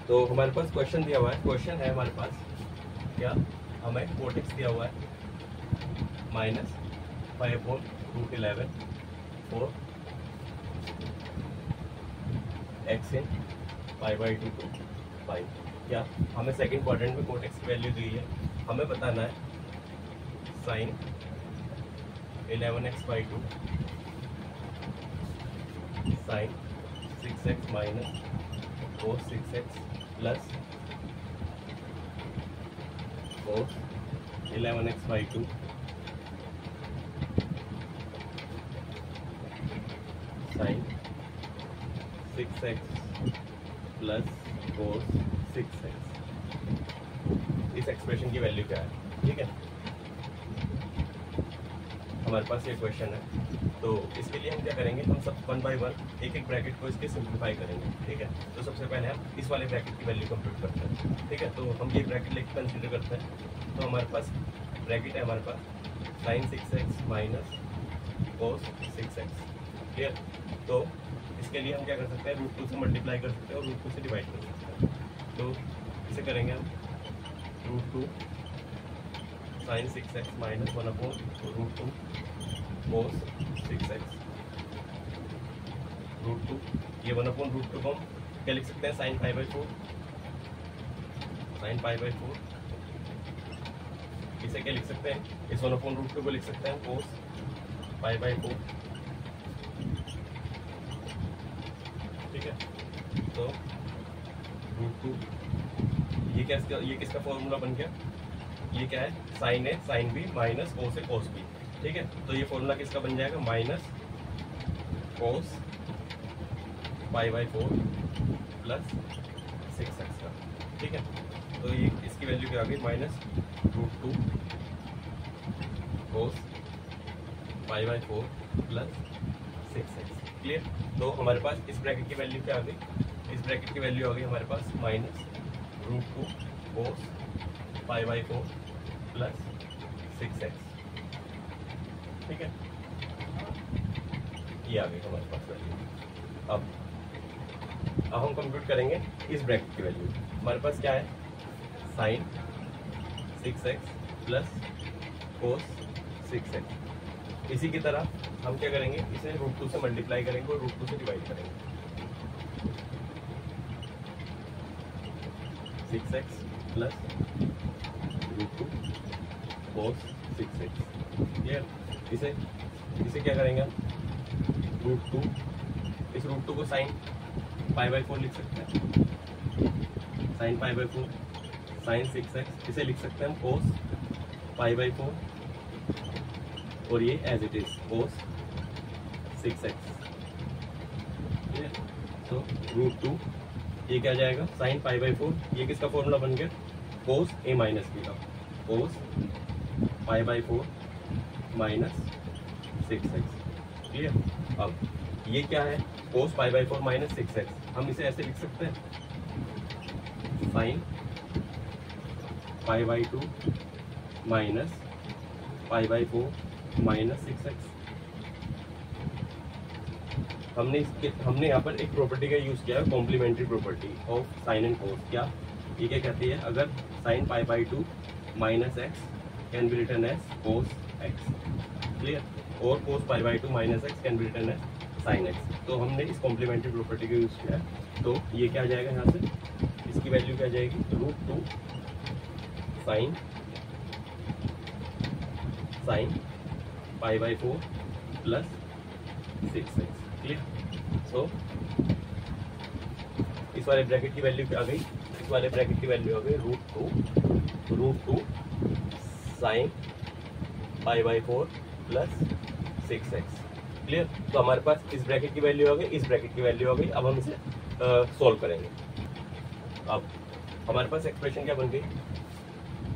तो हमारे पास क्वेश्चन दिया हुआ है, क्वेश्चन है हमारे पास क्या, हमें कोटेक्स दिया हुआ है -5/√11 4 x इन π/2 to 5। क्या हमें सेकंड क्वाड्रेंट में कोटेक्स की वैल्यू दी है, हमें बताना है sin 11x/2 sin 6x minus cos 6x plus cos 11x/2 sin 6x plus cos 6x। इस एक्सप्रेशन की वैल्यू क्या है, ठीक है। हमारे पास ये क्वेश्चन है, तो इसके लिए हम क्या करेंगे, हम सब 1 बाय 1 एक एक ब्रैकेट को इसके सिंप्लीफाई करेंगे, ठीक है। तो सबसे पहले हम इस वाले ब्रैकेट की वैल्यू कंप्यूट करते हैं, ठीक है। तो हम ये ब्रैकेट लेके कंसीडर करते हैं, तो हमारे पास ब्रैकेट है हमारे पास sin 6x minus cos 6x, clear. तो इसके लिए हम क्या कर सकते हैं, √2 से मल्टीप्लाई कर सकते हैं और √2 से डिवाइड कर सकते हैं। तो इसे करेंगे हम √2 sin 6x minus 1/√2 cos 6x √2, ये 1/√2 को हम क्या लिख सकते हैं, sin π/4, sin π/4। इसे क्या लिख सकते हैं, इस 1/√2 को लिख सकते हैं cos π/4, ठीक है। तो √2 ये किसका फॉर्मूला बन गया, ये क्या है, sin A sin B minus cos A cos B, ठीक है। तो ये फॉर्मूला किसका बन जाएगा, माइनस cos π/4 प्लस 6x का, ठीक है। तो ये इसकी वैल्यू क्या आ गई, -√2 cos π/4 प्लस 6x, क्लियर। तो हमारे पास इस ब्रैकेट की वैल्यू क्या आ गई, इस ब्रैकेट की वैल्यू आ गई हमारे पास -√2 cos π/4 प्लस 6x, ठीक है। ये आ गई हमारे पास वैल्यू। अब हम कंप्यूट करेंगे इस ब्रैकेट की वैल्यू। हमारे पास क्या है, sin 6x plus cos 6x। इसी की तरह हम क्या करेंगे, इसे √2 से मल्टीप्लाई करेंगे और √2 से डिवाइड करेंगे। 6x plus √2 cos 6x, clear. इसे क्या करेंगे, √2, इस √2 को sin π/4 लिख सकते हैं, sin π/4 sin 6x, इसे लिख सकते हैं हम cos π/4 और ये as it is cos 6x, तो √2 ये क्या जाएगा, sin π/4, ये किसका फॉर्मूला बन गया, cos A माइनस B का, cos π/4 माइनस 6x, क्लियर। अब ये क्या है, cos π/4 माइनस 6x, हम इसे ऐसे लिख सकते हैं, sin π/2 माइनस π/4 माइनस 6x। हमने यहाँ पर एक प्रॉपर्टी का यूज किया है, complementary property of sine and cos. क्या ये क्या कहती है, अगर sin π/2 minus x can be written as cos x, clear, और cos π/2 minus x can be written as sin x। तो हमने इस कॉम्प्लीमेंट्री प्रॉपर्टी का यूज किया है। तो ये क्या आ जाएगा, यहाँ से इसकी वैल्यू क्या आ जाएगी, √2 sin π/4 प्लस 6x, क्लियर। सो इस वाले ब्रैकेट की वैल्यू क्या आ गई, इस वाले ब्रैकेट की वैल्यू आ गई √2 sin π/4 प्लस 6x, क्लियर। तो हमारे पास इस ब्रैकेट की वैल्यू आ गई, इस ब्रैकेट की वैल्यू आ गई। अब हम इसे सॉल्व करेंगे। अब हमारे पास एक्सप्रेशन क्या बन गई,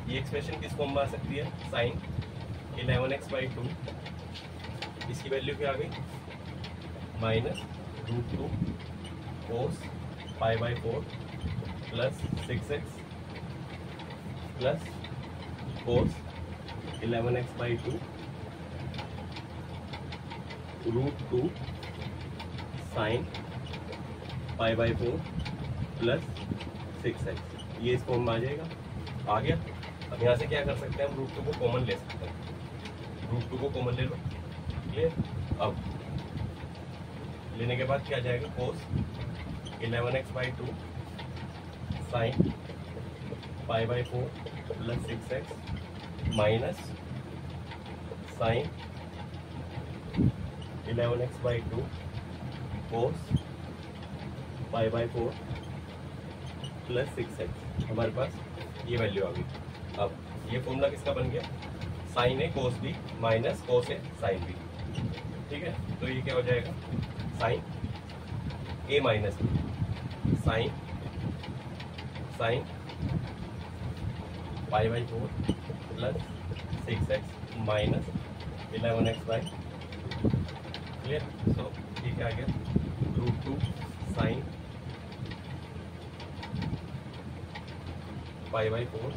ये एक्सप्रेशन किस फॉर्म में आ सकती है, sin 11x/2, इसकी वैल्यू क्या आ गई, -√2 cos π/4 plus 6x plus cos 11x/2 √2 sin π/4 plus 6x, ये इस फॉर्म में आ जाएगा। आ गया। अब यहाँ से क्या कर सकते हैं हम, रूट 2 को कॉमन ले सकते हैं, रूट 2 को कॉमन ले लो। क्लियर। अब लेने के बाद क्या जाएगा, cos 11x/2 sine π/4 plus 6x minus sine 11x/2 cos π/4 plus 6x। हमारे पास ये वैल्यू आ गई। अब ये फॉर्मूला किसका बन गया, sine A cos B minus cos A sine B. ठीक है, तो ये क्या हो जाएगा, sine A minus B sine π/4 plus 6x minus 11x/2। Clear. So ये क्या आ गया, √2 साइन π/4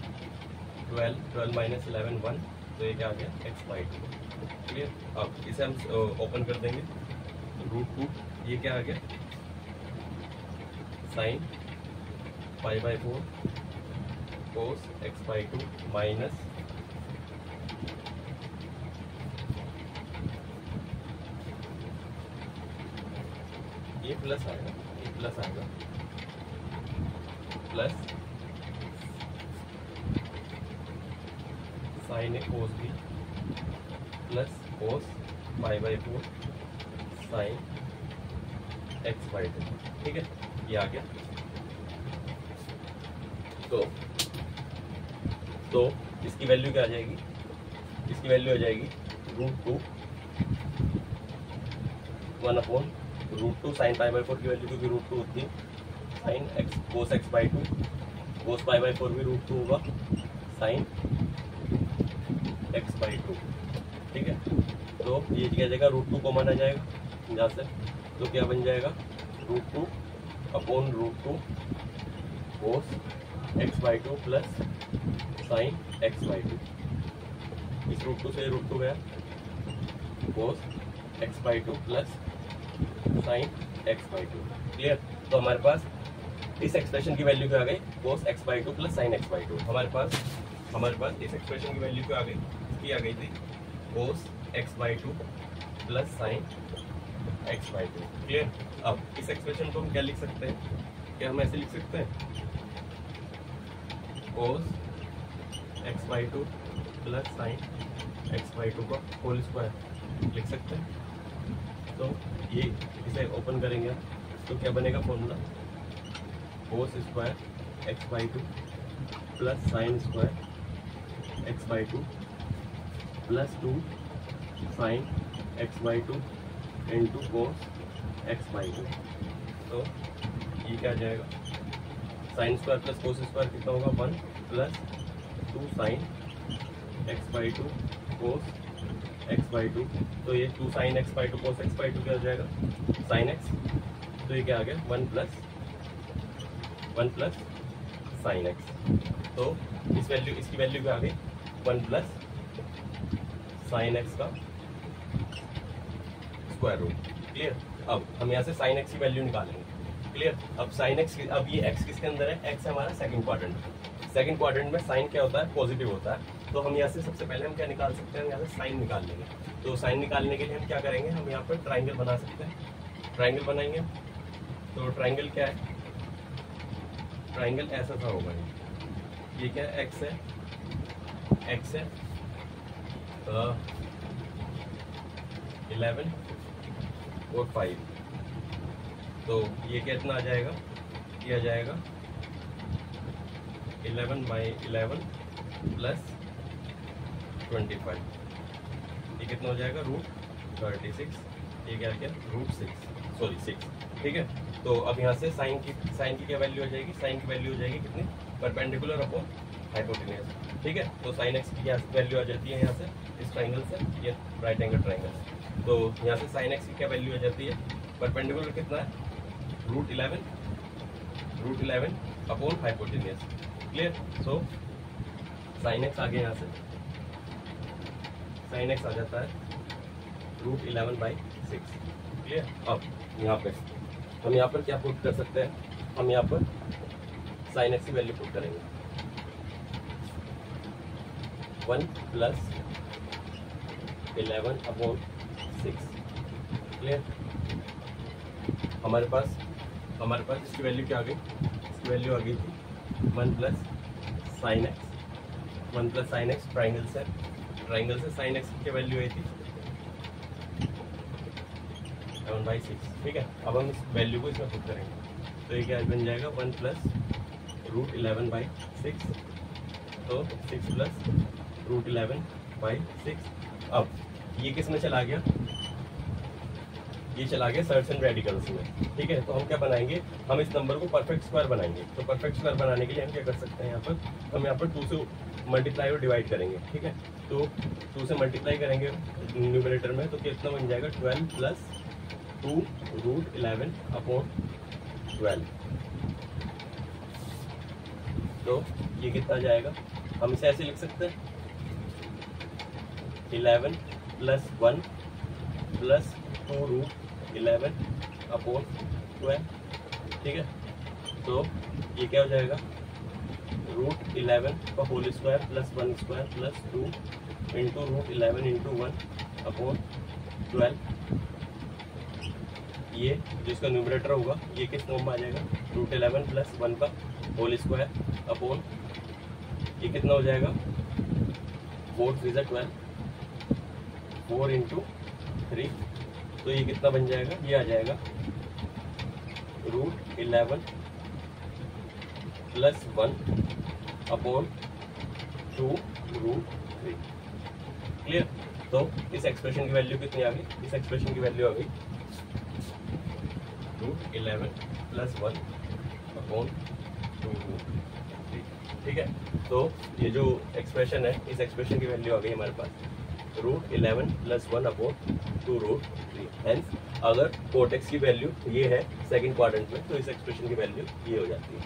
12 माइनस 11 1, तो ये क्या आ गया x/2। क्लियर। अब इसे हम ओपन कर देंगे, √2 ये क्या आ गया, साइन π/4 कोस x/2 माइनस ये प्लस आएगा, ये प्लस आएगा, plus sine A cos B plus cos π/4 sine x/2। ठीक है, ये आ गया। तो इसकी वैल्यू क्या आ जाएगी, इसकी वैल्यू आ जाएगी √2 1/√2 साइन π/4 की वैल्यू, क्योंकि √2 होती है साइन x कोस x/2, कोस π/4 भी √2 होगा साइन x/2। ठीक है, तो ये क्या जाएगा, √2 कॉमन आ जाएगा यहाँ से, तो क्या बन जाएगा, √2 अपॉन √2 कोस x/2 प्लस साइन x/2। इस √2 से √2 गया, कोस x/2 plus sign x/2। Clear. तो हमारे पास इस एक्सप्रेशन की वैल्यू क्या आ गई, कोस x/2 प्लस साइन x/2। हमारे पास इस एक्सप्रेशन की वैल्यू क्या आ गई, इसकी आ गई थी कोस x/2 plus sign x/2। Clear. अब इस एक्सप्रेशन को हम क्या लिख सकते हैं, क्या हम ऐसे लिख सकते हैं, कोस x/2 प्लस साइन x/2 का होल स्क्वायर लिख सकते हैं। तो ये इसे ओपन करेंगे तो क्या बनेगा formula, cos square x/2 plus sine square x/2 plus 2 sine x/2 into cos x/2। तो ये क्या आ जाएगा, sine square plus cos square कितना होगा, 1 प्लस 2 साइन x/2 कोस x/2। तो ये 2 साइन x/2 कोस x/2 क्या हो जाएगा, साइन x। तो ये क्या आ गया, 1 प्लस साइन x। तो इसकी वैल्यू क्या आ गई, 1 प्लस साइन x का स्क्वायर रूट। क्लियर। अब हम यहाँ से साइन x की वैल्यू निकालेंगे। क्लियर। अब साइन x, अब ये x किसके अंदर है, x है हमारा सेकंड क्वाड्रेंट। सेकंड क्वाड्रेंट में साइन क्या होता है, पॉजिटिव होता है। तो हम यहाँ से सबसे पहले हम क्या निकाल सकते हैं, यहाँ से साइन निकाल लेंगे। तो साइन निकालने के लिए हम क्या करेंगे, हम यहाँ पर ट्राइंगल बना सकते हैं। ट्राइंगल बनाएंगे, तो ट्राइंगल क्या है, ट्राइंगल ऐसा सा होगा। ये क्या है, x है, x है 11 और 5। तो ये कितना आ जाएगा, ये आ जाएगा 11/11 प्लस 25। ये कितना हो जाएगा, √36। ये क्या क्या, √6। ठीक है। तो अब यहाँ से साइन की क्या वैल्यू आ जाएगी, साइन की वैल्यू हो जाएगी कितनी, परपेंडिकुलर अपॉन हाइपोटेन्यूज। ठीक है। तो साइन x की क्या वैल्यू आ जाती है यहाँ से, इस ट्राइंगल से, ये राइट एंगल ट्राइंगल। तो यहाँ से साइन x की क्या वैल्यू आ जाती है, परपेंडिकुलर कितना है, √11 upon hypotenuse. Clear. So sine x आ गया, यहाँ से साइन x आ जाता है √11/6। क्लियर। अब यहाँ पे हम यहाँ पर क्या पुट कर सकते हैं, हम यहाँ पर साइन एक्स की वैल्यू पुट करेंगे 1 + 11/6। क्लियर। हमारे पास इसकी वैल्यू क्या आ गई, इसकी वैल्यू आ गई थी 1 + sin x, 1 + sin x triangle से sin x की वैल्यू आई थी 7/6। ठीक है, अब हम इस वैल्यू को इसमें पुट करेंगे तो ये क्या बन जाएगा 1 + √11/6, तो 6 + √11/6। अब ये किस में चला गया, ये चला गया सर्ट्स एंड रेडिकल्स में। ठीक है, तो हम क्या बनाएंगे, हम इस नंबर को परफेक्ट स्क्वायर बनाएंगे। तो परफेक्ट स्क्वायर बनाने के लिए हम क्या कर सकते हैं, हम यहाँ पर 2 से मल्टीप्लाई और डिवाइड करेंगे। ठीक है, तो 2 से मल्टीप्लाई करेंगे न्यूमरेटर में, तो कितना बन जाएगा 12 + 2√11/12। तो ये कितना जाएगा, हम इसे ऐसे लिख सकते हैं 11 + 1 + 2√11/12। ठीक है, तो ये क्या हो जाएगा √11 का होल स्क्वायर + 1 स्क्वायर + 2 × √11 × 1/12। ये जो इसका न्यूमरेटर होगा ये किस फॉर्म में आ जाएगा, √11 + 1 का होल स्क्वायर अपॉन ये कितना हो जाएगा 4 × 3 = 12, 4 × 3, तो ये कितना बन जाएगा, ये आ जाएगा √11 + 1/2√3। क्लियर। तो इस एक्सप्रेशन की वैल्यू कितनी आ गई, इस एक्सप्रेशन की वैल्यू आ गई √11 + 1/2√3। ठीक है, तो ये जो एक्सप्रेशन है, इस एक्सप्रेशन की वैल्यू आ गई हमारे पास √11 + 1/2√3। हेंस अगर कोट एक्स की वैल्यू ये है सेकंड क्वाड्रेंट में, तो इस एक्सप्रेशन की वैल्यू ये हो जाती है।